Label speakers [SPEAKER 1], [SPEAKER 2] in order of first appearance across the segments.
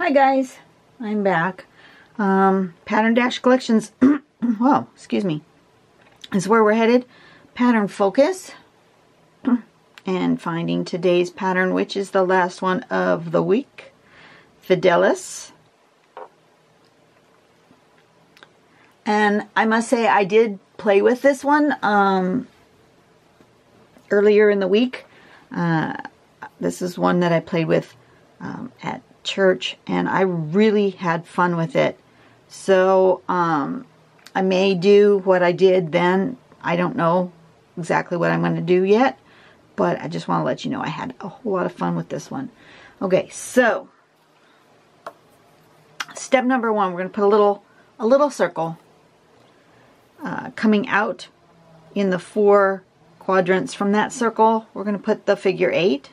[SPEAKER 1] Hi guys, I'm back. Pattern Dash Collections, whoa, excuse me, is where we're headed. Pattern focus and finding today's pattern, which is the last one of the week. Fidelis. And I must say I did play with this one earlier in the week. This is one that I played with at church, and I really had fun with it. So I may do what I did then. I don't know exactly what I'm going to do yet, but I just want to let you know I had a whole lot of fun with this one. Okay, so step number one, we're going to put a little circle coming out in the 4 quadrants from that circle. We're going to put the figure 8.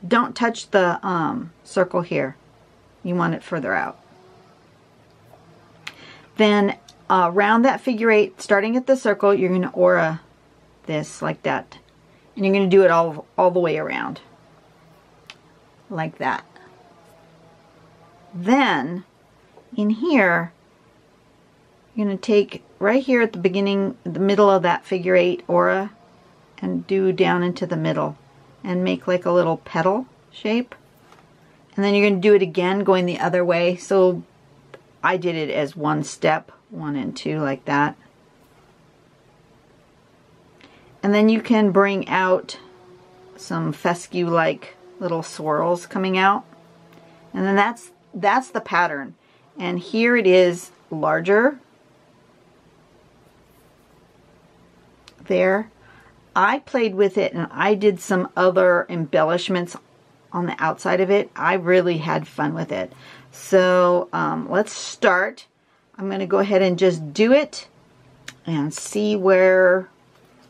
[SPEAKER 1] Don't touch the circle here. You want it further out. Then around that figure 8, starting at the circle, you're going to aura this like that. And you're going to do it all the way around. Like that. Then, in here, you're going to take right here at the beginning, the middle of that figure 8 aura, and do down into the middle. And make like a little petal shape. And then you're going to do it again going the other way. So I did it as one step, 1 and 2 like that. And then you can bring out some fescue like little swirls coming out. And then that's the pattern. And here it is larger. There. I played with it and I did some other embellishments on the outside of it. I really had fun with it. So let's start. I'm going to go ahead and just do it and see where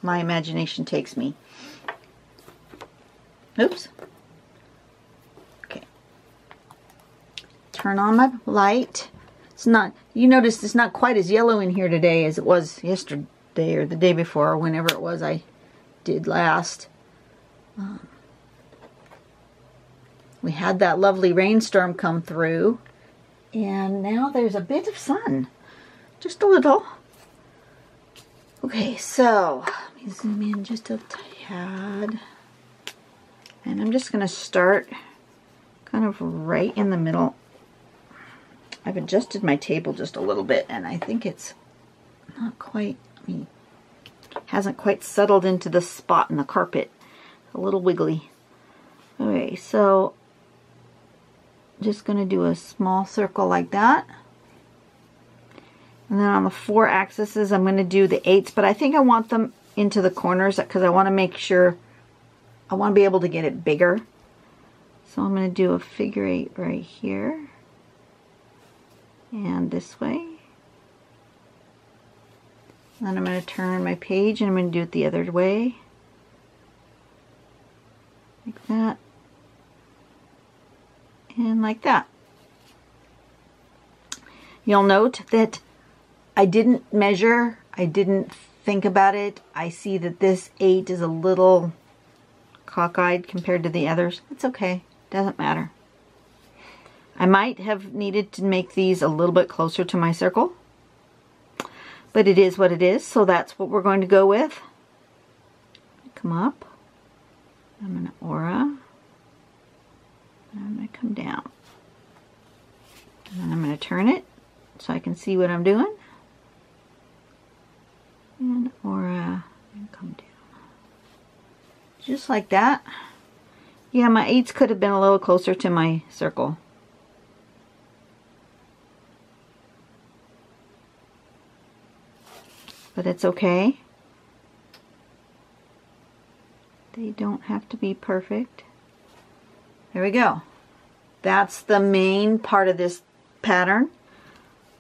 [SPEAKER 1] my imagination takes me. Oops. Okay. Turn on my light. It's not, you notice it's not quite as yellow in here today as it was yesterday or the day before or whenever it was I did last. We had that lovely rainstorm come through, and now there's a bit of sun, just a little. Okay, so let me zoom in just a tad, and I'm just going to start kind of right in the middle. I've adjusted my table just a little bit, and I think it's not quite, hasn't quite settled into the spot in the carpet. A little wiggly. Okay, so just going to do a small circle like that. And then on the 4 axes, I'm going to do the 8s, but I think I want them into the corners because I want to make sure, I want to be able to get it bigger. So I'm going to do a figure 8 right here. And this way. Then I'm going to turn my page and I'm going to do it the other way. Like that. And like that. You'll note that I didn't measure. I didn't think about it. I see that this 8 is a little cockeyed compared to the others. It's okay. Doesn't matter. I might have needed to make these a little bit closer to my circle. But it is what it is, so that's what we're going to go with. Come up. I'm going to aura. And I'm going to come down. And then I'm going to turn it so I can see what I'm doing. And aura. And come down. Just like that. Yeah, my 8s could have been a little closer to my circle. But it's okay. They don't have to be perfect. There we go. That's the main part of this pattern.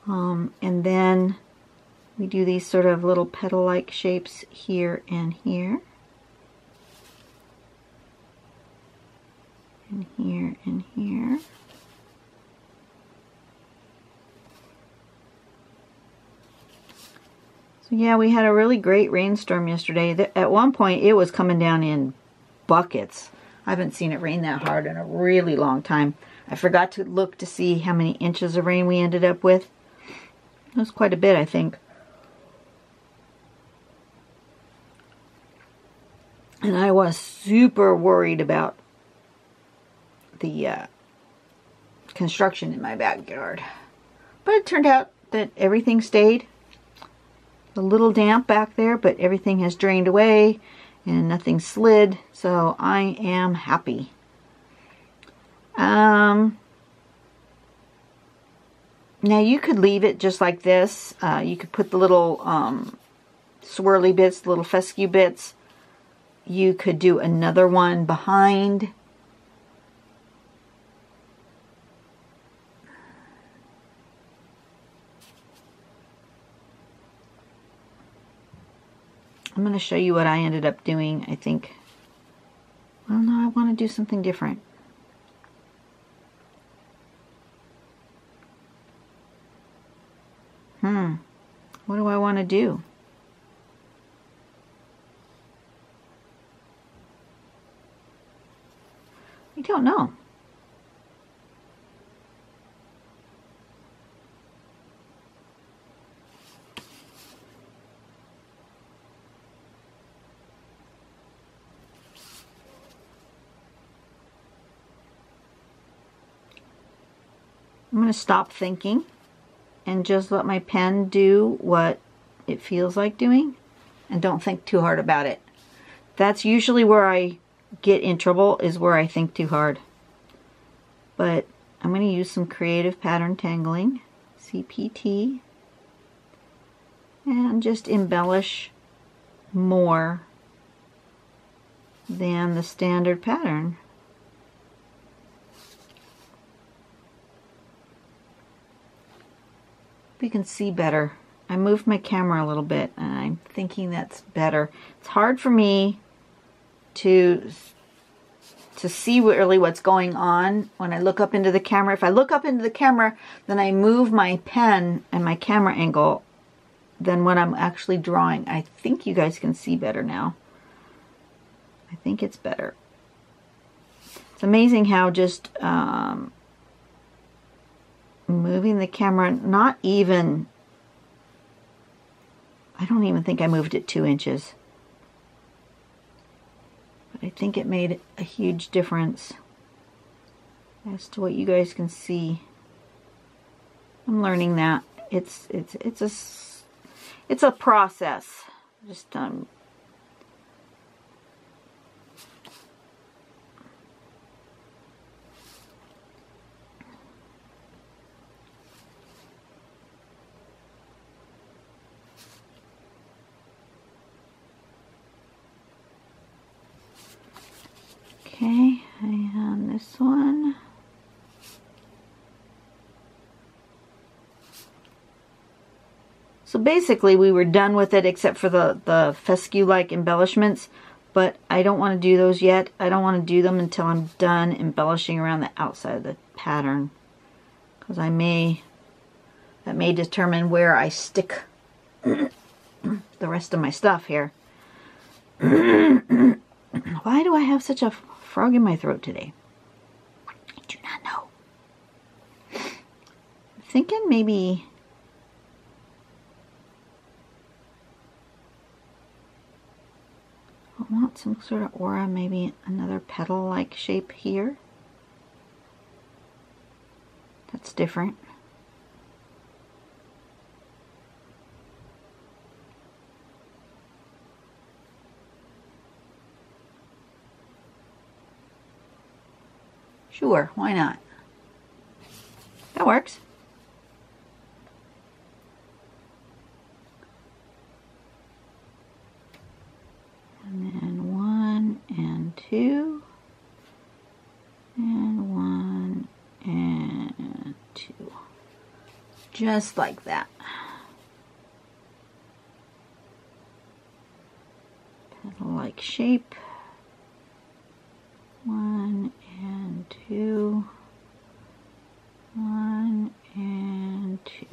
[SPEAKER 1] And then we do these sort of little petal-like shapes here and here. And here and here. So yeah, we had a really great rainstorm yesterday. At one point, it was coming down in buckets. I haven't seen it rain that hard in a really long time. I forgot to look to see how many inches of rain we ended up with. It was quite a bit, I think. And I was super worried about the construction in my backyard. But it turned out that everything stayed. A little damp back there, but everything has drained away and nothing slid, so I am happy. Now you could leave it just like this. You could put the little swirly bits, the little fescue bits. You could do another one behind. I'm going to show you what I ended up doing, I think. Well, no, I want to do something different. What do I want to do? I don't know. I'm going to stop thinking and just let my pen do what it feels like doing, and don't think too hard about it. That's usually where I get in trouble, is where I think too hard. But I'm going to use some creative pattern tangling, CPT, and just embellish more than the standard pattern. You can see better. I moved my camera a little bit and I'm thinking that's better. It's hard for me to see really what's going on when I look up into the camera. If I look up into the camera, then I move my pen and my camera angle than when I'm actually drawing. I think you guys can see better now. I think it's better. It's amazing how just moving the camera, not even, I don't even think I moved it 2 inches. But I think it made a huge difference as to what you guys can see. I'm learning that. It's a process. Just okay, and this one. So basically we were done with it except for the fescue-like embellishments, but I don't want to do those yet. I don't want to do them until I'm done embellishing around the outside of the pattern, because that may determine where I stick the rest of my stuff here. Why do I have such a frog in my throat today? I do not know. I'm thinking maybe I want some sort of aura, maybe another petal-like shape here. That's different. Sure, why not? That works. And then 1 and 2, and 1 and 2. Just like that. Petal-like shape. 1 and 2, 1 and 2.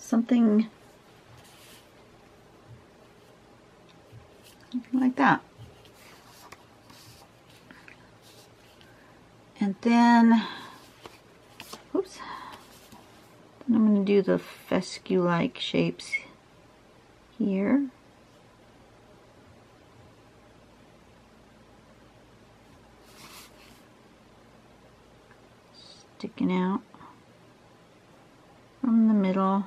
[SPEAKER 1] something like that. And then, oops, then I'm going to do the fescue-like shapes here. Sticking out from the middle.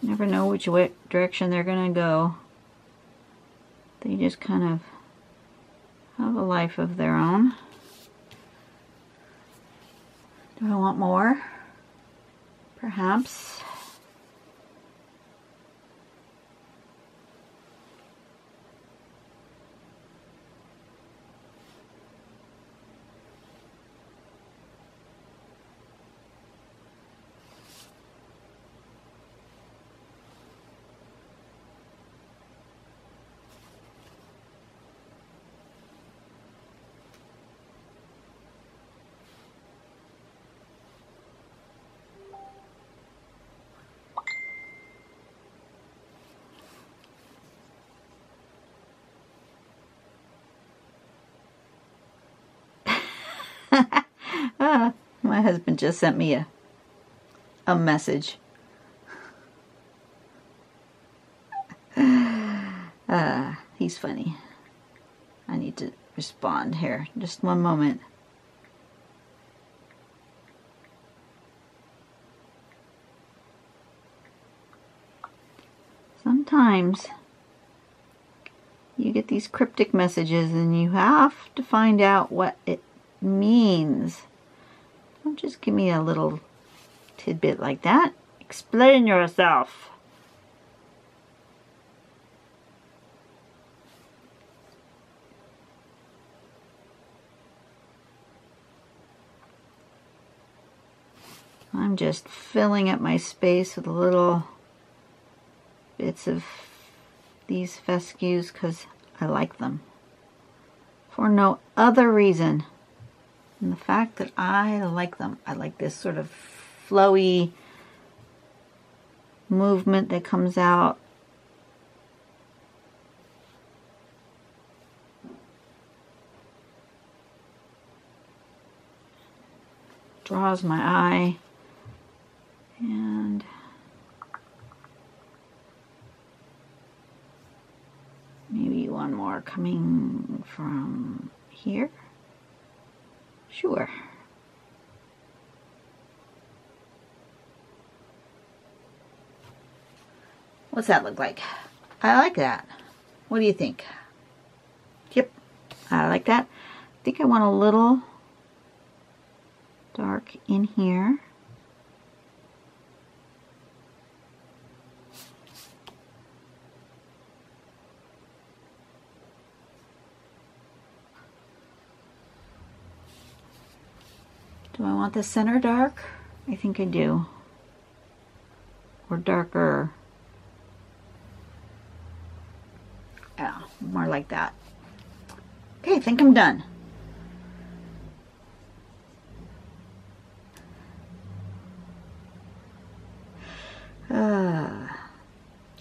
[SPEAKER 1] Never know which direction they're going to go. They just kind of have a life of their own. Do I want more? Perhaps. My husband just sent me a message. He's funny. I need to respond here. Just one moment. Sometimes you get these cryptic messages and you have to find out what it means. Don't just give me a little tidbit like that. Explain yourself. I'm just filling up my space with little bits of these fescues because I like them. For no other reason than the fact that I like them. I like this sort of flowy movement that comes out. Draws my eye. And maybe one more coming from here. Sure. What's that look like? I like that. What do you think? Yep, I like that. I think I want a little dark in here. Do I want the center dark? I think I do. Or darker. Yeah, more like that. Okay, I think I'm done.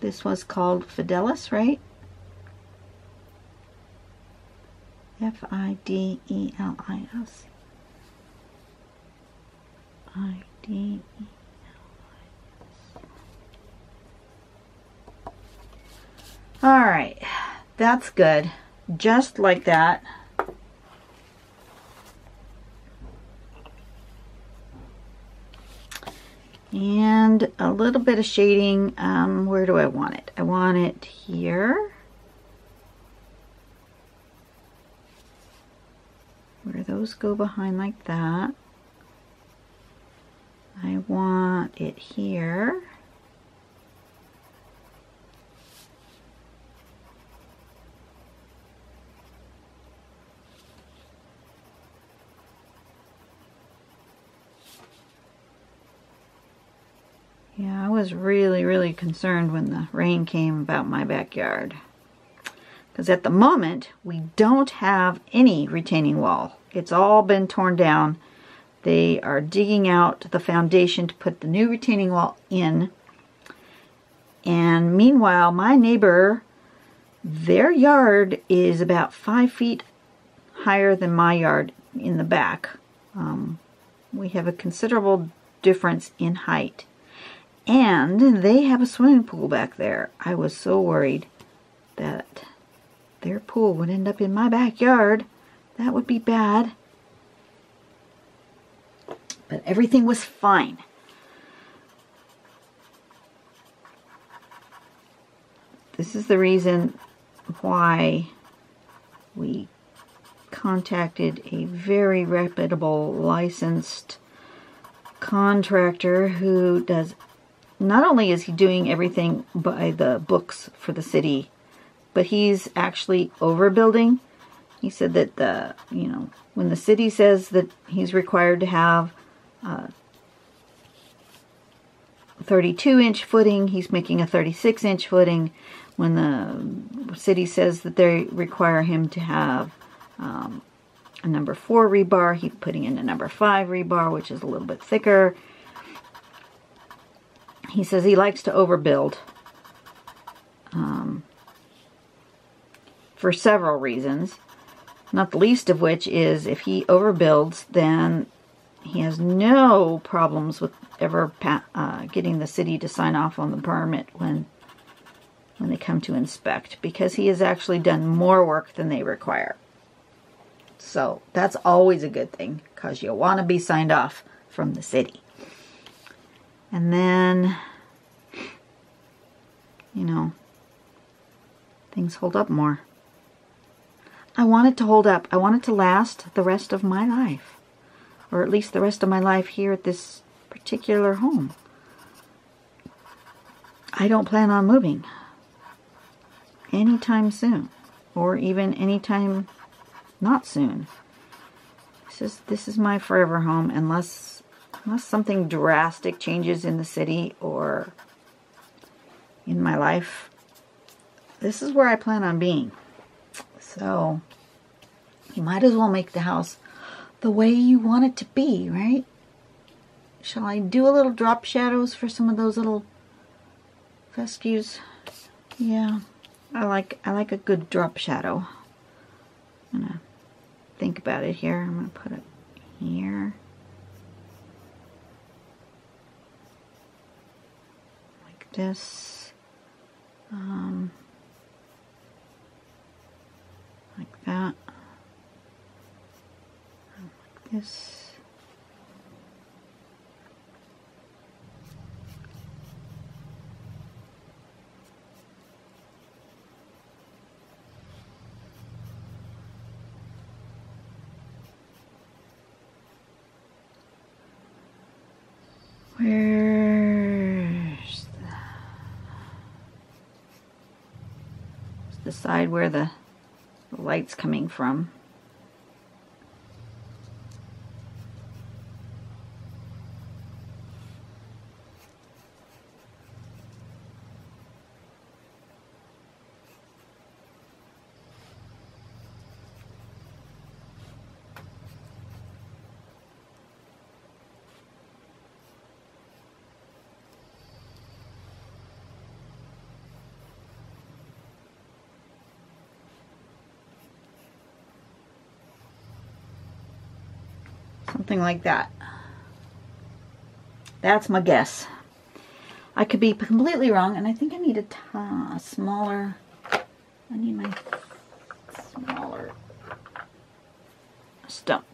[SPEAKER 1] This was called Fidelis, right? F-I-D-E-L-I-S. I-D-E-L-I-S. All right, that's good. Just like that. And a little bit of shading. Where do I want it? I want it here. Where those go behind like that. I want it here. Yeah, I was really, really concerned when the rain came about my backyard. Because at the moment, we don't have any retaining wall. It's all been torn down. They are digging out the foundation to put the new retaining wall in. And meanwhile, my neighbor, their yard is about 5 feet higher than my yard in the back. We have a considerable difference in height. And they have a swimming pool back there. I was so worried that their pool would end up in my backyard. That would be bad. But everything was fine. This is the reason why we contacted a very reputable licensed contractor who does, not only is he doing everything by the books for the city, but he's actually overbuilding. He said that when the city says that he's required to have 32-inch footing, he's making a 36-inch footing. When the city says that they require him to have a number 4 rebar, he's putting in a number 5 rebar, which is a little bit thicker. He says he likes to overbuild for several reasons, not the least of which is if he overbuilds, then he has no problems with ever getting the city to sign off on the permit when they come to inspect, because he has actually done more work than they require. So that's always a good thing, because you want to be signed off from the city. And then, things hold up more. I want it to hold up. I want it to last the rest of my life. Or at least the rest of my life here at this particular home. I don't plan on moving anytime soon. Or even anytime not soon. This is my forever home unless something drastic changes in the city or in my life. This is where I plan on being. So, you might as well make the house the way you want it to be, right? Shall I do a little drop shadows for some of those little fescues? Yeah, I like a good drop shadow. I'm gonna think about it here. I'm gonna put it here. Like this. Like that. Like this. Where's the side where the light's coming from? Something like that. That's my guess. I could be completely wrong, and I think I need a smaller. I need my smaller stump.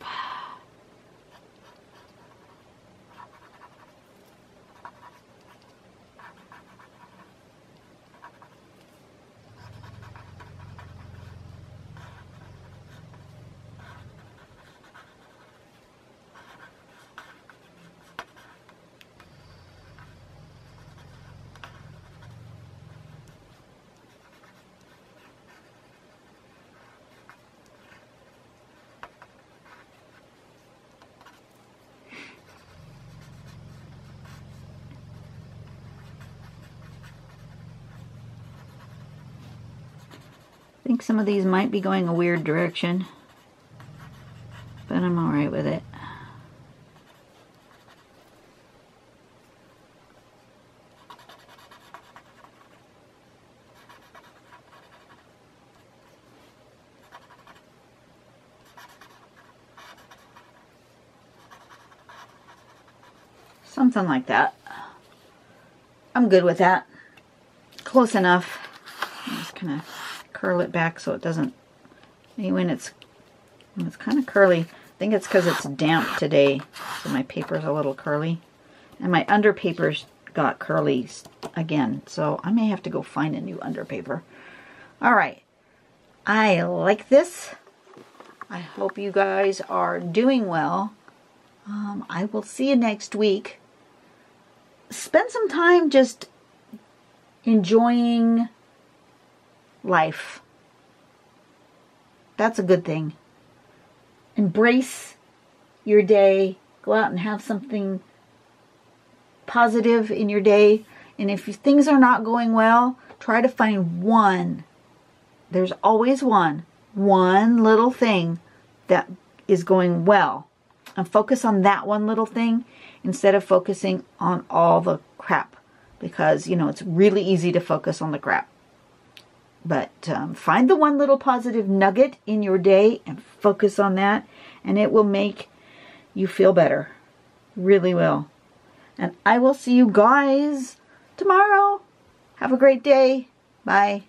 [SPEAKER 1] I think some of these might be going a weird direction, but I'm alright with it. Something like that. I'm good with that. Close enough. I'm just kind of curl it back so it doesn't, when it's kind of curly. I think it's because it's damp today, so my paper's a little curly. And my under paper's got curly again, so I may have to go find a new under paper. Alright, I like this. I hope you guys are doing well. I will see you next week. Spend some time just enjoying life. That's a good thing. Embrace your day. Go out and have something positive in your day. And if things are not going well, try to find one. There's always one little thing that is going well. And focus on that one little thing instead of focusing on all the crap. Because, you know, it's really easy to focus on the crap. But find the one little positive nugget in your day and focus on that. And it will make you feel better. Really will. And I will see you guys tomorrow. Have a great day. Bye.